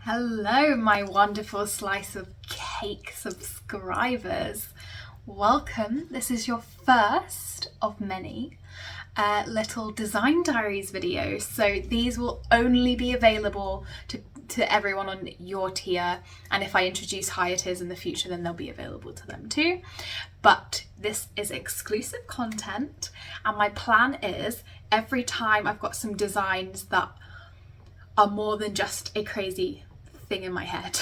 Hello, my wonderful slice of cake subscribers. Welcome. This is your first of many little design diaries videos. So these will only be available to everyone on your tier, and if I introduce higher tiers in the future, then they'll be available to them too. But this is exclusive content, and my plan is every time I've got some designs that are more than just a crazy thing in my head,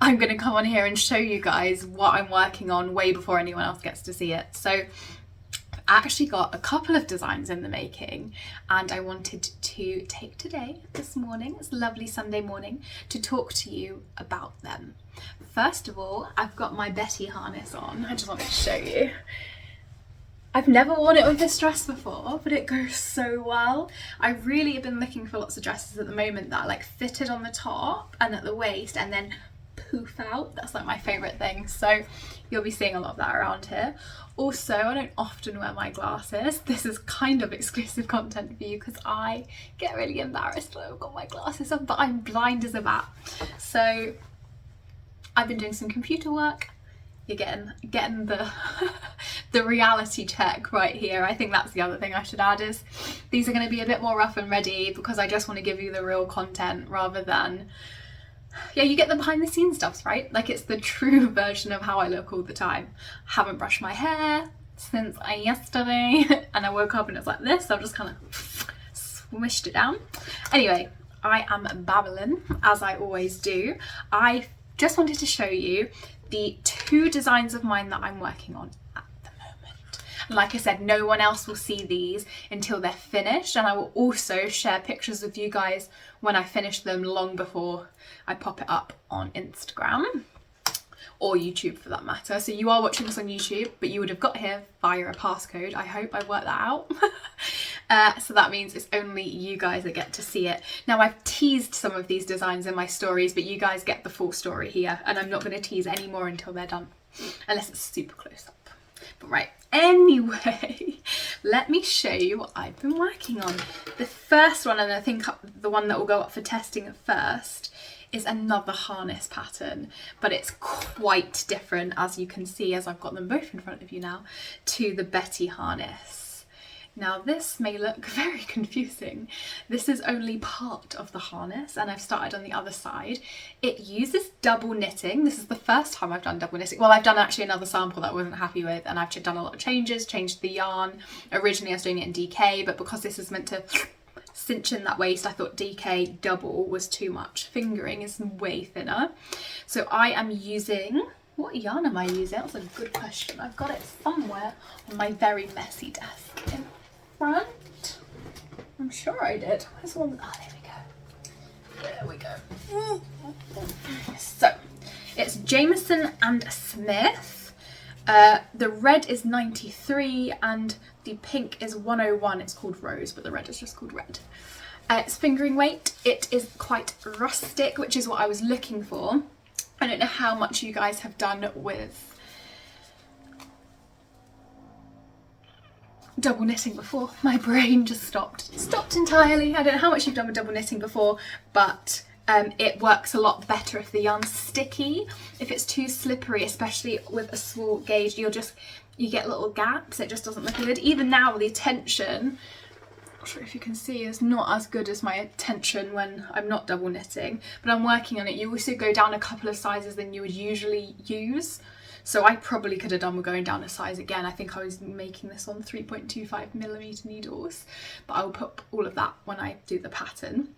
I'm going to come on here and show you guys what I'm working on way before anyone else gets to see it. So I actually got a couple of designs in the making, and I wanted to take this morning, it's a lovely Sunday morning, to talk to you about them. First of all, I've got my Betty harness on. I just wanted to show you. I've never worn it with this dress before, but it goes so well. I really have been looking for lots of dresses at the moment that are like fitted on the top and at the waist and then poof out. That's like my favourite thing. So you'll be seeing a lot of that around here. Also, I don't often wear my glasses. This is kind of exclusive content for you because I get really embarrassed when I've got my glasses on, but I'm blind as a bat. So I've been doing some computer work. You're getting the the reality check right here. I think that's the other thing I should add is these are going to be a bit more rough and ready because I just want to give you the real content rather than, yeah, you get the behind the scenes stuffs, right? Like it's the true version of how I look all the time. Haven't brushed my hair since yesterday and I woke up and it's like this, so I've just kind of swished it down. Anyway, I am babbling as I always do. I just wanted to show you the two designs of mine that I'm working on at the moment. And like I said, no one else will see these until they're finished, and I will also share pictures with you guys when I finish them long before I pop it up on Instagram or YouTube for that matter. So you are watching this on YouTube, but you would have got here via a passcode. I hope I worked that out. So that means it's only you guys that get to see it. Now I've teased some of these designs in my stories, but you guys get the full story here, and I'm not going to tease any more until they're done, unless it's super close up. But right, anyway, let me show you what I've been working on. The first one, and I think the one that will go up for testing at first, is another harness pattern, but it's quite different, as you can see, as I've got them both in front of you now, to the Betty harness. Now this may look very confusing. This is only part of the harness, and I've started on the other side. It uses double knitting. This is the first time I've done double knitting. Well, I've done actually another sample that I wasn't happy with, and I've done a lot of changes, changed the yarn. Originally I was doing it in DK, but because this is meant to cinch in that waist, I thought DK double was too much. Fingering is way thinner. So I am using, what yarn am I using? That's a good question. I've got it somewhere on my very messy desk in front. I'm sure I did. Where's the one? Oh, there we go. There we go. So it's Jameson and Smith. The red is 93 and the pink is 101. It's called Rose, but the red is just called red. It's fingering weight. It is quite rustic, which is what I was looking for. I don't know how much you guys have done with double knitting before. My brain just stopped entirely. I don't know how much you've done with double knitting before, but it works a lot better if the yarn's sticky. If it's too slippery, especially with a small gauge, you get little gaps. It just doesn't look good. Even now, the tension, I'm not sure if you can see, is not as good as my tension when I'm not double knitting, but I'm working on it. You also go down a couple of sizes than you would usually use. So I probably could have done with going down a size again. I think I was making this on 3.25mm needles, but I will put all of that when I do the pattern.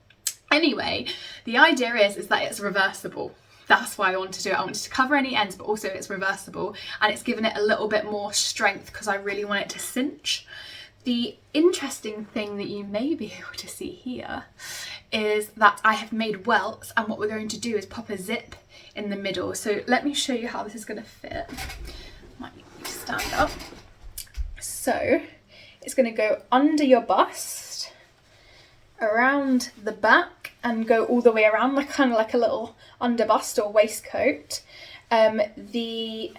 Anyway, the idea is that it's reversible. That's why I wanted to do it. I wanted to cover any ends, but also it's reversible, and it's given it a little bit more strength because I really want it to cinch. The interesting thing that you may be able to see here is that I have made welts, and what we're going to do is pop a zip in the middle. So let me show you how this is going to fit. Might need to stand up. So it's going to go under your bust, around the back, and go all the way around, like kind of like a little underbust or waistcoat. The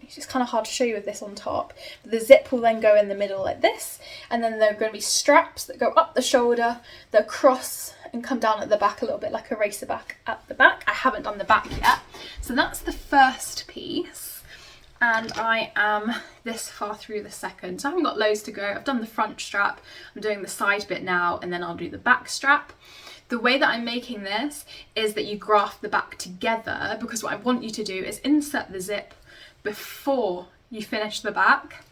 it's just kind of hard to show you with this on top. But the zip will then go in the middle like this, and then there are going to be straps that go up the shoulder, that cross and come down at the back a little bit like a racer back at the back. I haven't done the back yet. So that's the first piece, and I am this far through the second. So I haven't got loads to go. I've done the front strap, I'm doing the side bit now, and then I'll do the back strap. The way that I'm making this is that you graft the back together, because what I want you to do is insert the zip before you finish the back,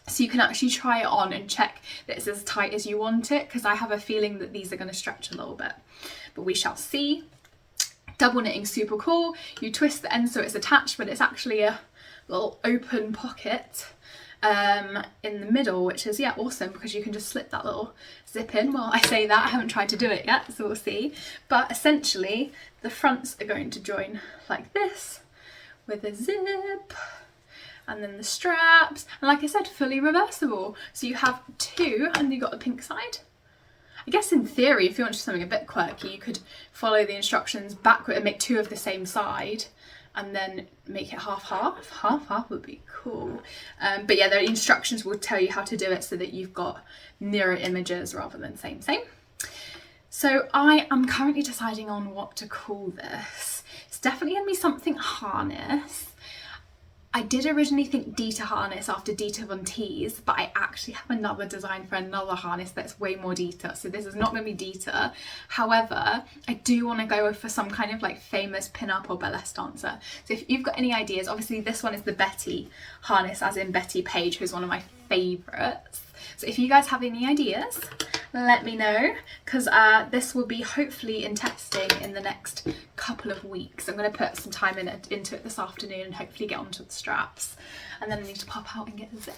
so you can actually try it on and check that it's as tight as you want it, because I have a feeling that these are going to stretch a little bit, but we shall see. Double knitting, super cool. You twist the end so it's attached, but it's actually a little open pocket in the middle, which is, yeah, awesome, because you can just slip that little zip in. Well, I say that, I haven't tried to do it yet, so we'll see. But essentially the fronts are going to join like this with a zip, and then the straps, and like I said, fully reversible. So you have two, and you got the pink side. I guess in theory, if you want something a bit quirky, you could follow the instructions backward and make two of the same side, and then make it half-half. Half-half would be cool. But yeah, the instructions will tell you how to do it so that you've got mirror images rather than same. So I am currently deciding on what to call this. It's definitely going to be something harness. I did originally think Dita harness after Dita Von Teese, but I actually have another design for another harness that's way more Dita, so this is not going to be Dita. However, I do want to go for some kind of like famous pin-up or burlesque dancer. So if you've got any ideas, obviously this one is the Betty harness, as in Betty Page, who's one of my favourites. So if you guys have any ideas, let me know, because this will be hopefully in testing in the next couple of weeks. I'm going to put some time into it this afternoon and hopefully get onto the straps, and then I need to pop out and get the zip,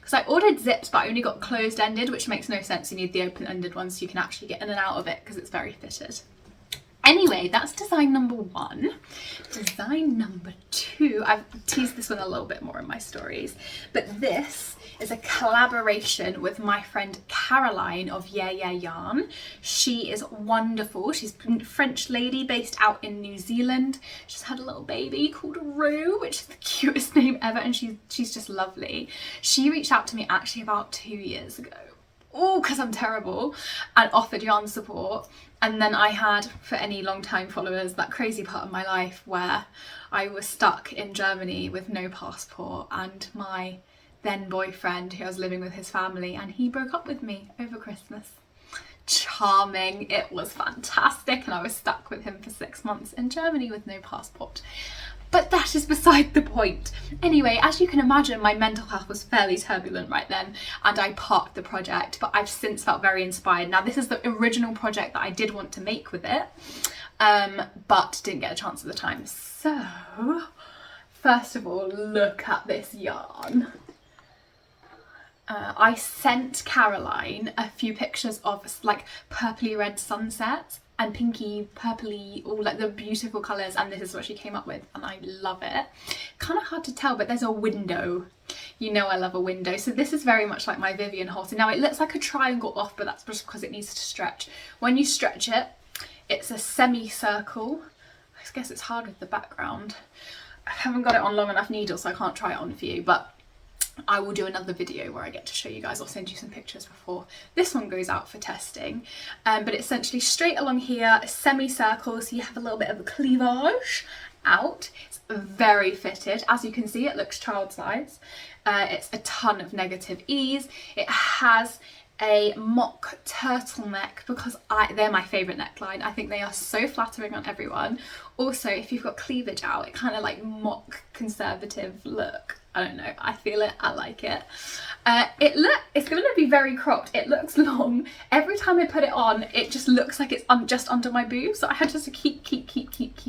because I ordered zips but I only got closed ended, which makes no sense. You need the open ended ones so you can actually get in and out of it, because it's very fitted. Anyway, that's design number one. Design number two, I've teased this one a little bit more in my stories, but this is a collaboration with my friend Caroline of Yeah Yeah Yarn. She is wonderful. She's a French lady based out in New Zealand. She's had a little baby called Rue, which is the cutest name ever, and she's just lovely. She reached out to me actually about 2 years ago. Oh, because I'm terrible, and offered yarn support. And then I had, for any long time followers, that crazy part of my life where I was stuck in Germany with no passport, and my then boyfriend, who I was living with his family, and he broke up with me over Christmas. Charming, it was fantastic, and I was stuck with him for 6 months in Germany with no passport. But that is beside the point. Anyway, as you can imagine, my mental health was fairly turbulent right then, and I parked the project, but I've since felt very inspired. Now, this is the original project that I did want to make with it, but didn't get a chance at the time. So, first of all, look at this yarn. I sent Caroline a few pictures of like purpley red sunsets and pinky purpley, all like the beautiful colours, and this is what she came up with, and I love it. Kind of hard to tell, but there's a window. You know I love a window. So this is very much like my Vivian halter. Now it looks like a triangle off, but that's just because it needs to stretch. When you stretch it, it's a semicircle. I guess it's hard with the background. I haven't got it on long enough needles, so I can't try it on for you, but I will do another video where I get to show you guys. I'll send you some pictures before this one goes out for testing. But it's essentially straight along here, a semicircle, so you have a little bit of a cleavage out. It's very fitted. As you can see, it looks child size. It's a ton of negative ease. It has a mock turtleneck because they're my favourite neckline. I think they are so flattering on everyone. Also, if you've got cleavage out, it kind of like mock conservative look. I don't know, I feel it, I like it. It's going to be very cropped. It looks long. Every time I put it on, it just looks like it's just under my boobs. So I had just to keep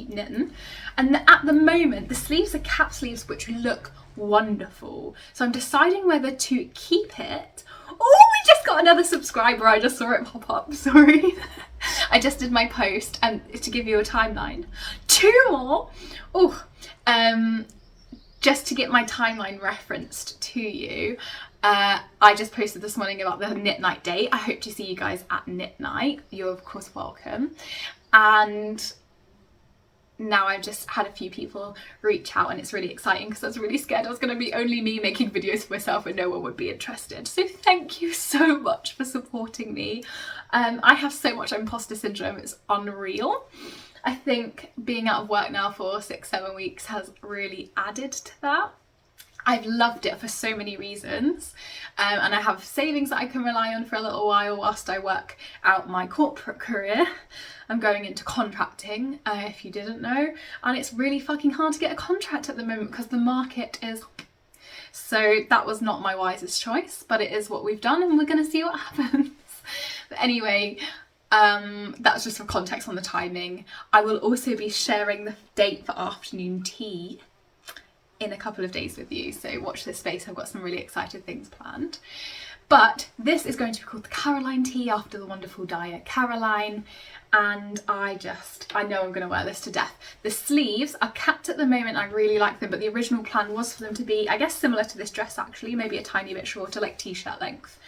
knitting. And at the moment, the sleeves are cap sleeves, which look wonderful. So I'm deciding whether to keep it. Oh, we just got another subscriber. I just saw it pop up, sorry. I just did my post and to give you a timeline. 2 more. Oh, just to get my timeline referenced to you, I just posted this morning about the knit night date. I hope to see you guys at knit night. You're of course welcome. And now I've just had a few people reach out, and it's really exciting because I was really scared I was going to be only me making videos for myself and no one would be interested. So thank you so much for supporting me. I have so much imposter syndrome, it's unreal. I think being out of work now for 6-7 weeks has really added to that. I've loved it for so many reasons, and I have savings that I can rely on for a little while whilst I work out my corporate career. I'm going into contracting, if you didn't know, and it's really fucking hard to get a contract at the moment because the market is... So that was not my wisest choice, but it is what we've done and we're going to see what happens. But anyway, that's just for context on the timing. I will also be sharing the date for afternoon tea in a couple of days with you, so watch this space. I've got some really exciting things planned. But this is going to be called the Caroline tea, after the wonderful dyer Caroline, and I know I'm going to wear this to death. The sleeves are capped at the moment, I really like them, but the original plan was for them to be, I guess, similar to this dress actually, maybe a tiny bit shorter, like t-shirt length.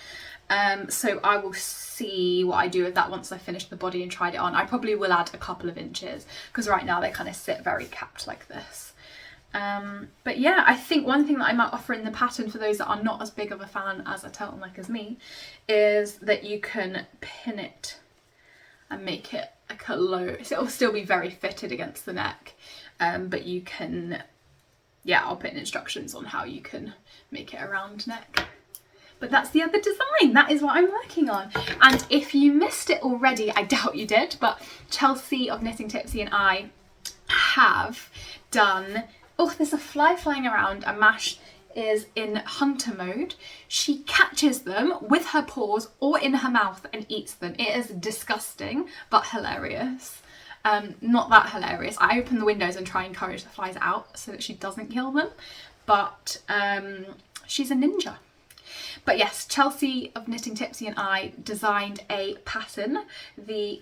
So I will see what I do with that once I finish the body and tried it on. I probably will add a couple of inches because right now they kind of sit very capped like this. But yeah, I think one thing that I might offer in the pattern for those that are not as big of a fan as a turtleneck as me is that you can pin it and make it like a low, so it'll still be very fitted against the neck, but you can, yeah, I'll put in instructions on how you can make it a round neck. But that's the other design, that is what I'm working on. And if you missed it already, I doubt you did, but Chelsea of Knitting Tipsy and I have done... Oh, there's a fly flying around, and Mash is in hunter mode. She catches them with her paws or in her mouth and eats them. It is disgusting, but hilarious. Not that hilarious. I open the windows and try and encourage the flies out so that she doesn't kill them, but she's a ninja. But yes, Chelsea of Knitting Tipsy and I designed a pattern, the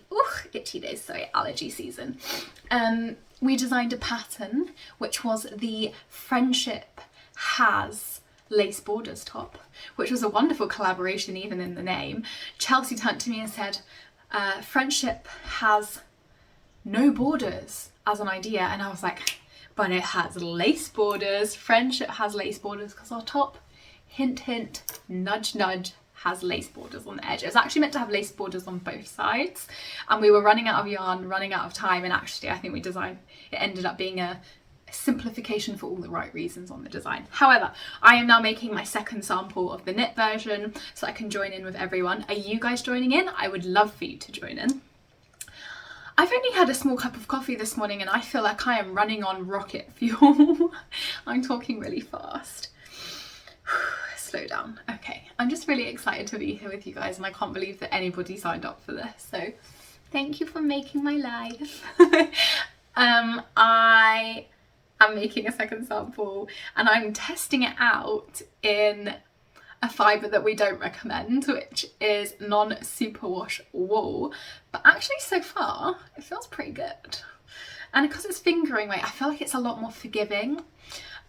itchy days, sorry, allergy season. We designed a pattern which was the Friendship Has lace borders top, which was a wonderful collaboration even in the name. Chelsea turned to me and said, Friendship has no borders as an idea, and I was like, but it has lace borders. Friendship has lace borders because our top, hint hint, nudge nudge, has lace borders on the edge. It was actually meant to have lace borders on both sides, and we were running out of yarn, running out of time, and actually I think we designed, it ended up being a simplification for all the right reasons on the design. However, I am now making my second sample of the knit version so I can join in with everyone. Are you guys joining in? I would love for you to join in. I've only had a small cup of coffee this morning and I feel like I am running on rocket fuel. I'm talking really fast. Slow down. Okay, I'm just really excited to be here with you guys, and I can't believe that anybody signed up for this, so thank you for making my life. I am making a second sample and I'm testing it out in a fibre that we don't recommend, which is non-superwash wool, but actually so far it feels pretty good, and because it's fingering weight I feel like it's a lot more forgiving.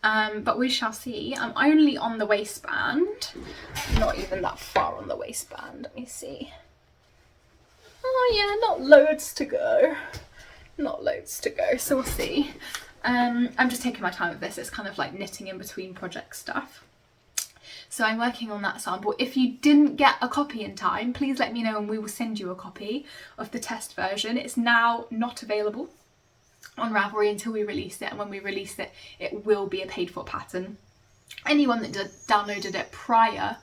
But we shall see. I'm only on the waistband, not even that far on the waistband. Let me see. Oh yeah, not loads to go. Not loads to go, so we'll see. I'm just taking my time with this. It's kind of like knitting in between project stuff. So I'm working on that sample. If you didn't get a copy in time, please let me know and we will send you a copy of the test version. It's now not available on Ravelry until we release it, and when we release it, it will be a paid for pattern. Anyone that downloaded it prior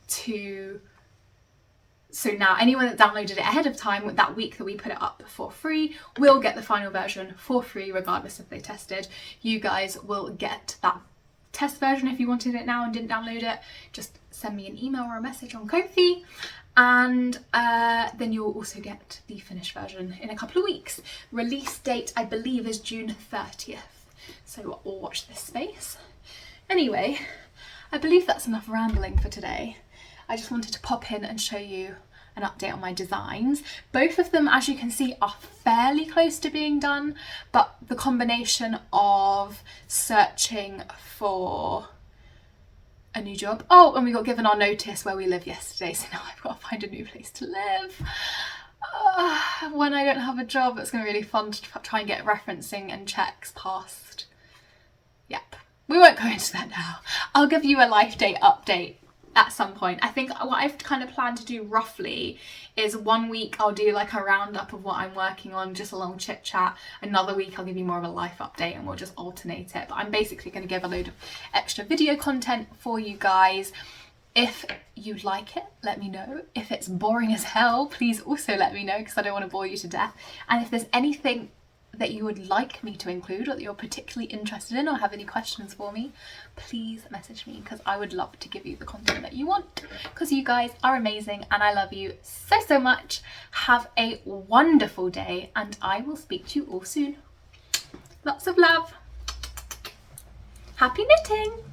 to, so now anyone that downloaded it ahead of time, that week that we put it up for free, will get the final version for free regardless if they tested. You guys will get that test version if you wanted it now and didn't download it. Just send me an email or a message on Ko-fi, and then you'll also get the finished version in a couple of weeks. Release date I believe is June 30th, so we'll watch this space. Anyway, I believe that's enough rambling for today. I just wanted to pop in and show you an update on my designs. Both of them, as you can see, are fairly close to being done, but the combination of searching for a new job. Oh, and we got given our notice where we live yesterday, so now I've got to find a new place to live. when I don't have a job, it's going to be really fun to try and get referencing and checks passed. Yep. We won't go into that now. I'll give you a life date update at some point. I think what I've kind of planned to do roughly is 1 week I'll do like a roundup of what I'm working on, just a long chit chat. Another week I'll give you more of a life update and we'll just alternate it. But I'm basically going to give a load of extra video content for you guys. If you like it, let me know. If it's boring as hell, please also let me know, because I don't want to bore you to death. And if there's anything that you would like me to include or that you're particularly interested in or have any questions for me, please message me, because I would love to give you the content that you want, because you guys are amazing and I love you so, so much. Have a wonderful day and I will speak to you all soon. Lots of love. Happy knitting!